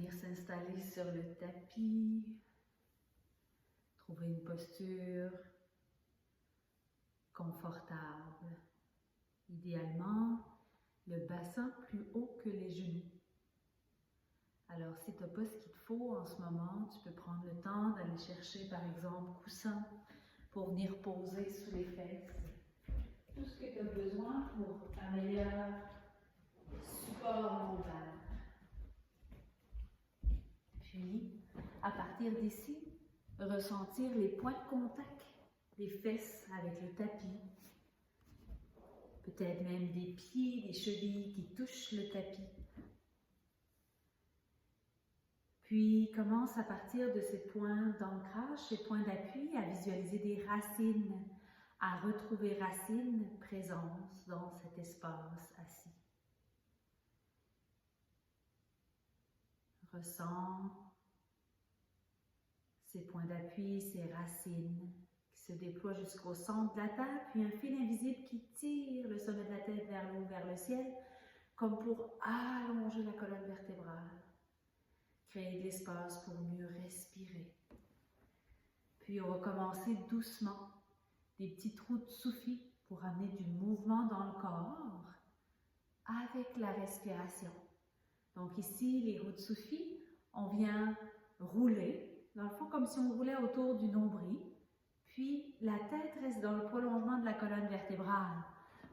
venir s'installer sur le tapis. Trouver une posture confortable. Idéalement, le bassin plus haut que les genoux. Alors, si tu n'as pas ce qu'il te faut en ce moment, tu peux prendre le temps d'aller chercher, par exemple, coussin pour venir poser sous les fesses. Tout ce que tu as besoin pour un meilleur support lombaire. Puis, à partir d'ici, ressentir les points de contact des fesses avec le tapis. Peut-être même des pieds, des chevilles qui touchent le tapis. Puis, commence à partir de ces points d'ancrage, ces points d'appui, à visualiser des racines, à retrouver racines, présence dans cet espace assis. Ressens ces points d'appui, ces racines qui se déploient jusqu'au centre de la tête, puis un fil invisible qui tire le sommet de la tête vers le haut, vers le ciel, comme pour allonger la colonne vertébrale. Créer de l'espace pour mieux respirer. Puis on va commencer doucement, des petits trous de souffle pour amener du mouvement dans le corps avec la respiration. Donc ici, les roues de souffle, on vient rouler, dans le fond comme si on roulait autour du nombril, puis la tête reste dans le prolongement de la colonne vertébrale.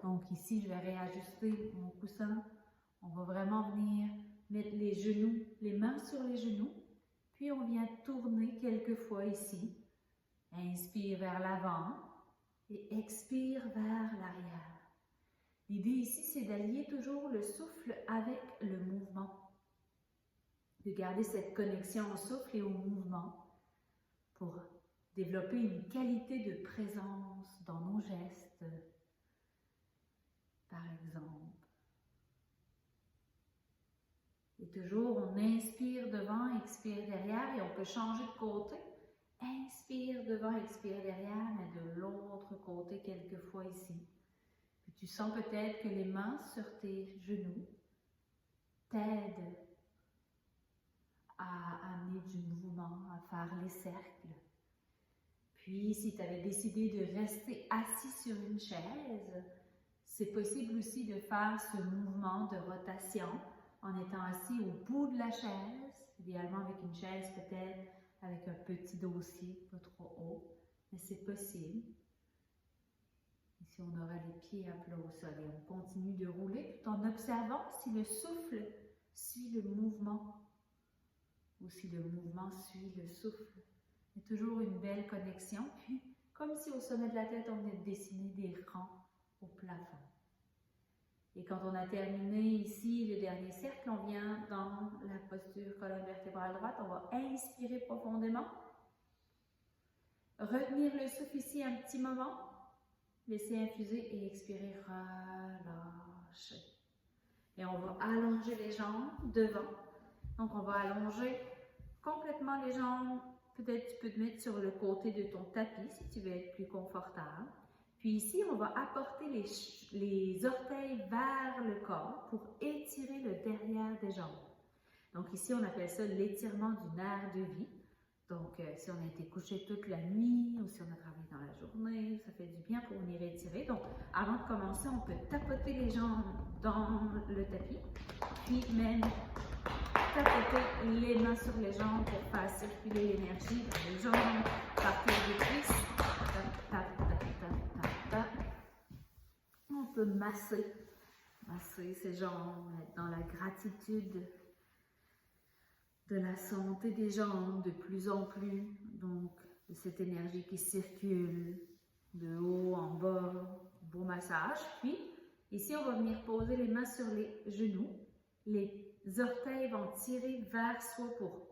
Donc ici, je vais réajuster mon coussin. On va vraiment venir mettre les genoux, les mains sur les genoux, puis on vient tourner quelques fois ici. Inspire vers l'avant et expire vers l'arrière. L'idée ici, c'est d'allier toujours le souffle avec le mouvement. De garder cette connexion au souffle et au mouvement pour développer une qualité de présence dans nos gestes, par exemple. Et toujours, on inspire devant, expire derrière et on peut changer de côté. Inspire devant, expire derrière, mais de l'autre côté quelquefois ici. Puis tu sens peut-être que les mains sur tes genoux t'aident à amener du mouvement, à faire les cercles. Puis, si tu avais décidé de rester assis sur une chaise, c'est possible aussi de faire ce mouvement de rotation en étant assis au bout de la chaise, idéalement avec une chaise peut-être avec un petit dossier, pas trop haut, mais c'est possible. Ici, on aura les pieds à plat au sol et on continue de rouler tout en observant si le souffle suit le mouvement ou si le mouvement suit le souffle. Il y a toujours une belle connexion, puis comme si au sommet de la tête, on venait de dessiner des rangs au plafond. Et quand on a terminé ici le dernier cercle, on vient dans la posture colonne vertébrale droite. On va inspirer profondément. Retenir le souffle ici un petit moment. Laisser infuser et expirer, relâcher. Et on va allonger les jambes devant. Donc on va allonger complètement les jambes. Peut-être tu peux te mettre sur le côté de ton tapis si tu veux être plus confortable. Puis ici, on va apporter les orteils vers le corps pour étirer le derrière des jambes. Donc ici, on appelle ça l'étirement du nerf de vie. Donc, si on a été couché toute la nuit ou si on a travaillé dans la journée, ça fait du bien pour venir étirer. Donc, avant de commencer, on peut tapoter les jambes dans le tapis, puis même tapoter les mains sur les jambes pour faire circuler l'énergie dans les jambes, partir des cuisses. On peut masser ses jambes, être dans la gratitude de la santé des jambes de plus en plus, donc de cette énergie qui circule de haut en bas, beau massage. Puis ici, on va venir poser les mains sur les genoux, les orteils vont tirer vers soi pour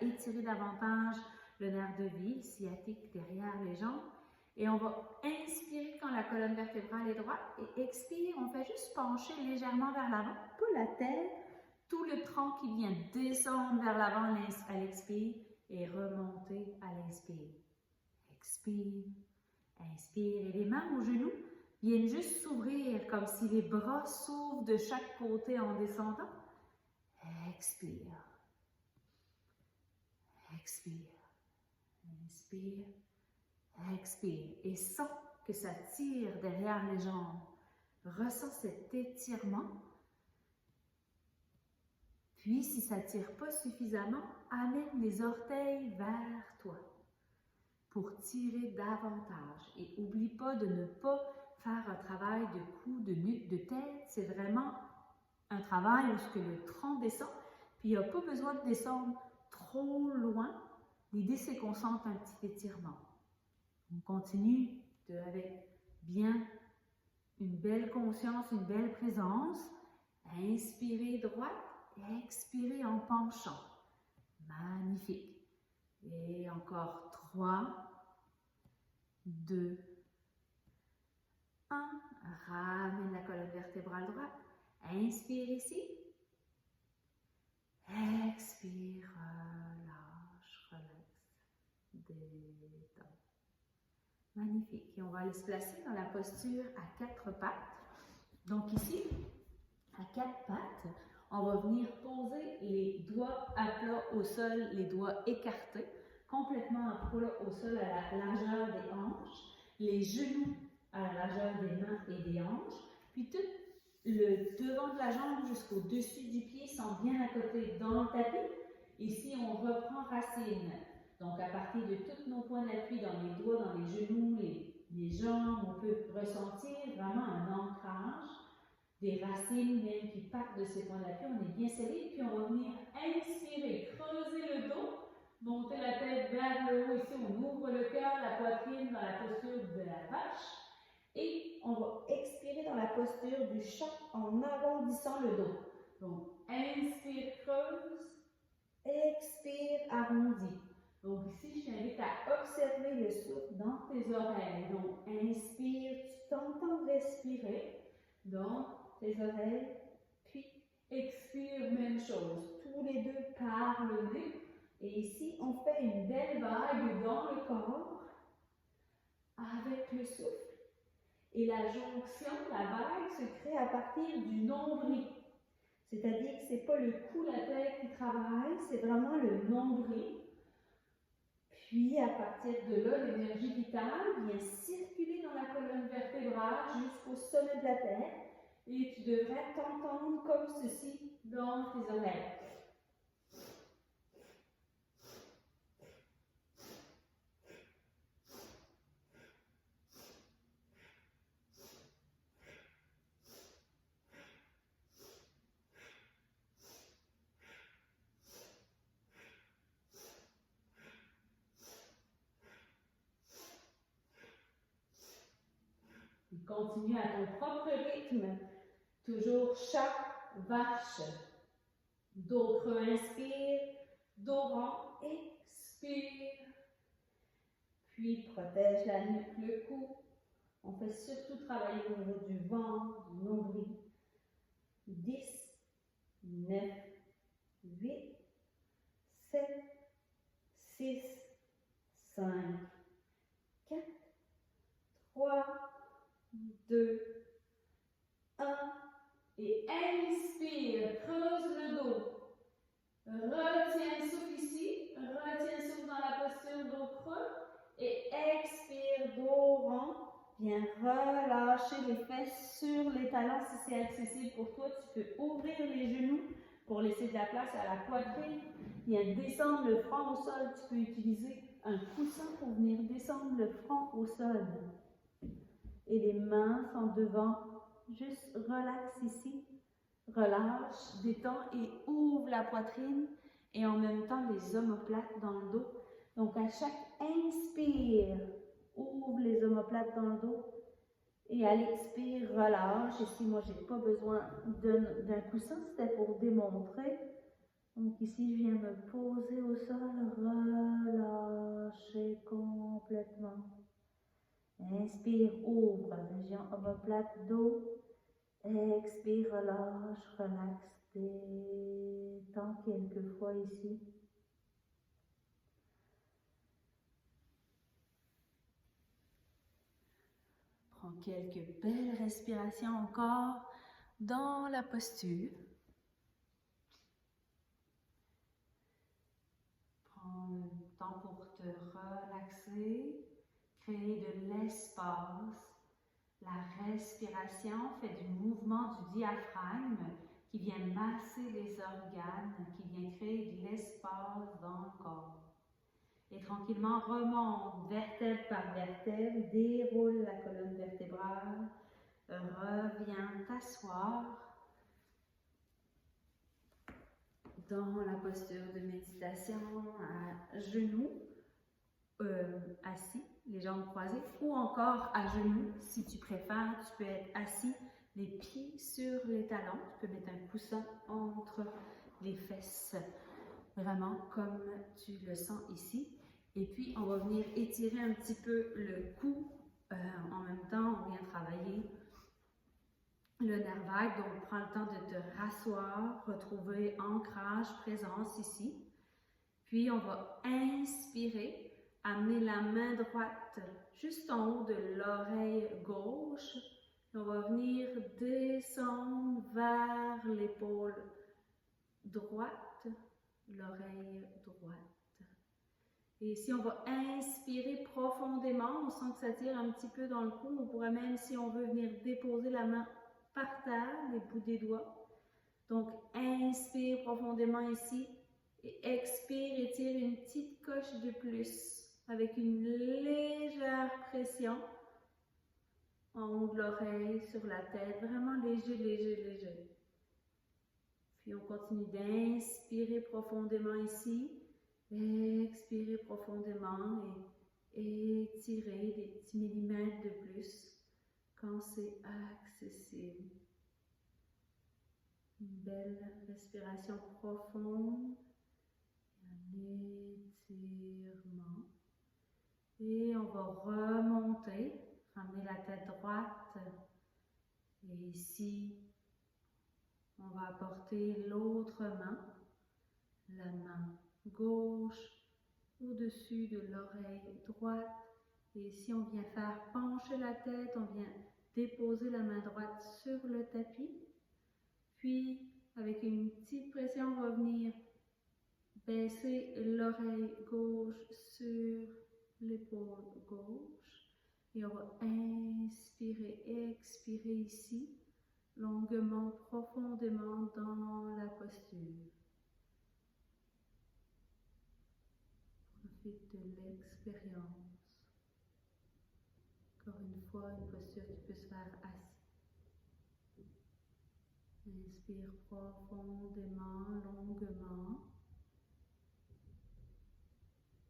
étirer davantage le nerf de vie, sciatique derrière les jambes. Et on va inspirer quand la colonne vertébrale est droite et expire, on fait juste pencher légèrement vers l'avant, pas la tête, tout le tronc qui vient descendre vers l'avant à l'expire et remonter à l'inspire. Expire, inspire et les mains aux genoux viennent juste s'ouvrir comme si les bras s'ouvrent de chaque côté en descendant. Expire. expire. Inspire, expire. Et sens que ça tire derrière les jambes. Ressens cet étirement. Puis, si ça ne tire pas suffisamment, amène les orteils vers toi pour tirer davantage. Et n'oublie pas de ne pas faire un travail de cou, de nuque, de tête. C'est vraiment un travail où le tronc descend. Puis, il n'y a pas besoin de descendre trop loin. L'idée, c'est qu'on sente un petit étirement. On continue avec bien une belle conscience, une belle présence. Inspirez droite, expirez en penchant. Magnifique. Et encore 3, 2, 1. Ramène la colonne vertébrale droite. Inspire ici. Expire, relâche, relax, détends. Magnifique. Et on va aller se placer dans la posture à 4 pattes. Donc ici, à 4 pattes, on va venir poser les doigts à plat au sol, les doigts écartés, complètement à plat au sol à la largeur des hanches, les genoux à la largeur des mains et des hanches, puis tout le devant de la jambe jusqu'au dessus du pied sont bien à côté dans le tapis. Ici, on reprend racine. Donc, à partir de tous nos points d'appui dans les doigts, dans les genoux, les jambes, on peut ressentir vraiment un ancrage, des racines même qui partent de ces points d'appui. On est bien serré, puis on va venir inspirer, creuser le dos, monter la tête vers le haut. Ici, on ouvre le cœur, la poitrine dans la posture de la vache. Et on va expirer dans la posture du chat en arrondissant le dos. Donc, inspire, creuse, expire, arrondis. Donc ici, je t'invite à observer le souffle dans tes oreilles. Donc, inspire, tu t'entends respirer dans tes oreilles, puis expire, même chose. Tous les deux par le nez. Et ici, on fait une belle vague dans le corps avec le souffle. Et la jonction, la vague, se crée à partir du nombril. C'est-à-dire que ce n'est pas le cou, la tête qui travaille, c'est vraiment le nombril. Puis, à partir de là, l'énergie vitale vient circuler dans la colonne vertébrale jusqu'au sommet de la tête. Et tu devrais t'entendre comme ceci dans tes oreilles. Continue à ton propre rythme. Toujours chat, vache. Dos creux, inspire. Dos rond, expire. Puis protège la nuque, le cou. On fait surtout travailler au niveau du ventre, du nombril. 10, 9, 8, 7, 6, 5, 4, 3, 2, 1. Et inspire, creuse le dos. Retiens le souffle ici. Retiens le souffle dans la posture dos creux. Et expire, dos rond. Viens relâcher les fesses sur les talons si c'est accessible pour toi. Tu peux ouvrir les genoux pour laisser de la place à la poitrine. Viens descendre le front au sol. Tu peux utiliser un coussin pour venir descendre le front au sol. Et les mains sont devant. Juste relaxe ici. Relâche, détends et ouvre la poitrine. Et en même temps, les omoplates dans le dos. Donc, à chaque inspire, ouvre les omoplates dans le dos. Et à l'expire, relâche. Ici, moi, je n'ai pas besoin d'un coussin. C'était pour démontrer. Donc, ici, je viens me poser au sol. Relâcher complètement. Inspire, ouvre, région omoplate dos. Expire, relâche, relaxe, détends quelques fois ici. Prends quelques belles respirations encore dans la posture. Prends s'apaiser, créer de l'espace. La respiration fait du mouvement du diaphragme qui vient masser les organes, qui vient créer de l'espace dans le corps. Et tranquillement, remonte vertèbre par vertèbre, déroule la colonne vertébrale, reviens t'asseoir dans la posture de méditation à genoux, assis, les jambes croisées, ou encore à genoux, si tu préfères, tu peux être assis, les pieds sur les talons, tu peux mettre un coussin entre les fesses, vraiment comme tu le sens ici. Et puis, on va venir étirer un petit peu le cou. En même temps, on vient travailler le nerf vague. Donc, prends le temps de te rasseoir, retrouver ancrage, présence ici. Puis, on va inspirer, amener la main droite juste en haut de l'oreille gauche. Et on va venir descendre vers l'épaule droite, l'oreille droite. Et ici, on va inspirer profondément. On sent que ça tire un petit peu dans le cou. On pourrait même, si on veut, venir déposer la main par terre, les bouts des doigts. Donc, inspire profondément ici. Et expire, étire une petite coche de plus avec une légère pression en haut de l'oreille, sur la tête. Vraiment léger, léger, léger. Puis, on continue d'inspirer profondément ici. Expirez profondément et étirez des petits millimètres de plus quand c'est accessible. Une belle respiration profonde, un étirement. Et on va remonter, ramener la tête droite. Et ici, on va apporter l'autre main, la main gauche au-dessus de l'oreille droite. Et ici, on vient faire pencher la tête, on vient déposer la main droite sur le tapis. Puis, avec une petite pression, on va venir baisser l'oreille gauche sur l'épaule gauche. Et on va inspirer, expirer ici, longuement, profondément dans la posture. Profite de l'expérience. Encore une fois, une posture qui peut se faire assis. Inspire profondément, longuement.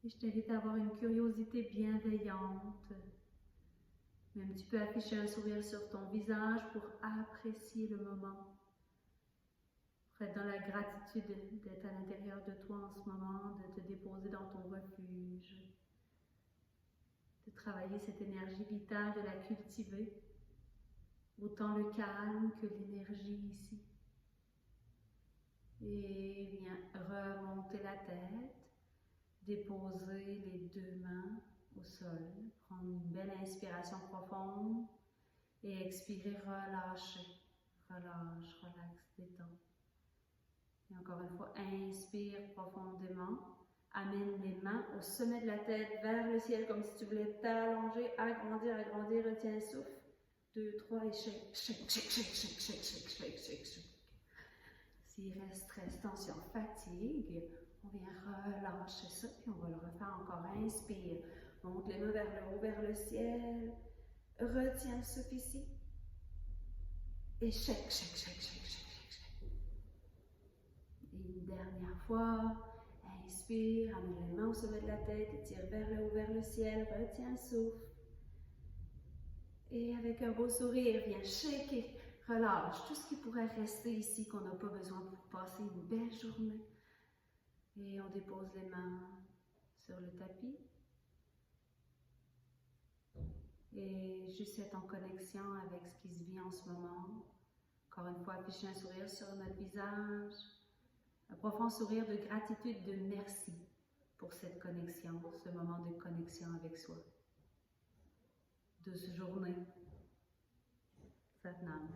Et je t'invite à avoir une curiosité bienveillante. Même tu peux afficher un sourire sur ton visage pour apprécier le moment. Pour être dans la gratitude d'être à l'intérieur de toi en ce moment, de te déposer dans ton refuge, de travailler cette énergie vitale, de la cultiver, autant le calme que l'énergie ici. Et viens remonter la tête, déposer les deux mains au sol, prendre une belle inspiration profonde et expirer, relâcher, relâche, relax, détends. Et encore une fois, inspire profondément, amène les mains au sommet de la tête vers le ciel comme si tu voulais t'allonger, agrandir, agrandir, retiens le souffle. 2, 3 et shake, shake, shake, shake, shake, shake, shake, shake, shake, shake. S'il reste stress, tension, fatigue, on vient relâcher ça, puis on va le refaire encore. Inspire, monte les mains vers le haut, vers le ciel. Retiens le souffle ici. Et shake, shake, shake, shake, shake, shake, shake. Et une dernière fois, inspire, amène les mains au sommet de la tête, étire vers le haut, vers le ciel. Retiens le souffle. Et avec un beau sourire, viens shaker, relâche tout ce qui pourrait rester ici qu'on n'a pas besoin pour passer une belle journée. Et on dépose les mains sur le tapis. Et juste être en connexion avec ce qui se vit en ce moment. Encore une fois, afficher un sourire sur notre visage. Un profond sourire de gratitude, de merci pour cette connexion, ce moment de connexion avec soi. De cette journée. Satnam.